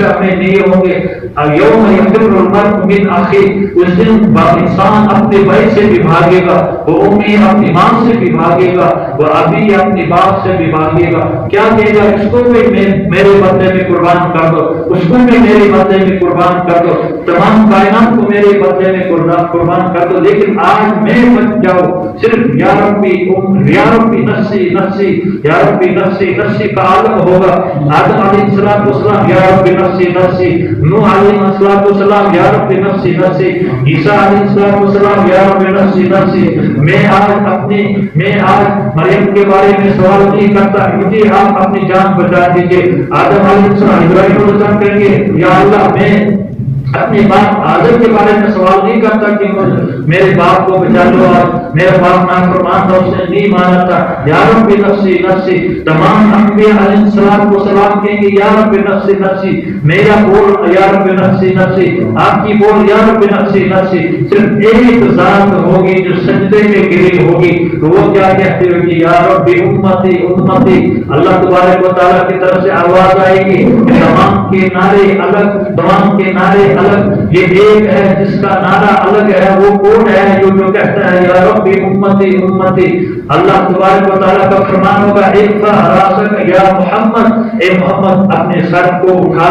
ہمیشہ میں نہیں ہوں گے. یوم یفر المرء من اخیہ، اس دن انسان اپنے بھائی سے بھی بھاگے گا، وہ امی اپنی ماں سے بھی بھاگے گا، وہ ابھی اپنی باپ سے بھی بھاگے گا. کیا کہے گا؟ اس کو بھی میرے بدلے میں قربان کر دو، اس کو بھی میرے بدلے میں قربان کر دو، تمام کائنات کو میرے بدلے میں قربان کر دو. لیکن آج میں بچ جاؤ صرف یا ربی نفسی نفسی، یا ربی نفسی نفسی کا عالم ہوگا. آدم علیہ السلام یا ربی نفسی نفسی، نوح علیہ السلام یا ربی نفسی نفسی، عیسیٰ علیہ السلام یا ربی نفسی نفسی. میں آج مریم کے بارے میں سوال نہیں کرتا، مجھے آپ اپنی جان بچا دیجیے. آدم علیہ السلام ابراہیم علیہ السلام کہیں گے یا اللہ میں اپنے باپ آدم کے بارے میں سوال نہیں کرتا کہ میرے باپ کو بچا لو، اور میرا باپ نافرمان تھا، اس نے نہیں مانا تھا. یا رب نفسی نفسی. تمام انبیاء علیہ السلام کہیں گے یا رب نفسی نفسی. میرا بول یا رب نفسی نفسی، آپ کی بول یا رب نفسی نفسی. صرف ایک ذات ہوگی جو سجدے میں گری ہوگی، تو وہ کیا کہتی ہوگی؟ یا رب امتی امتی. اللہ تبارک و تعالیٰ کی طرف سے آواز آئے گی. تمام کے نعرے الگ، تمام کے نعرے الگ. یہ ایک ہے جس کا نعرہ الگ ہے، وہ کون ہے جو کہتا ہے یا رب امتی امتی. اللہ تبارک و تعالیٰ کا فرمان ہوگا ارفع راسک یا محمد، اے محمد اپنے سر کو اٹھا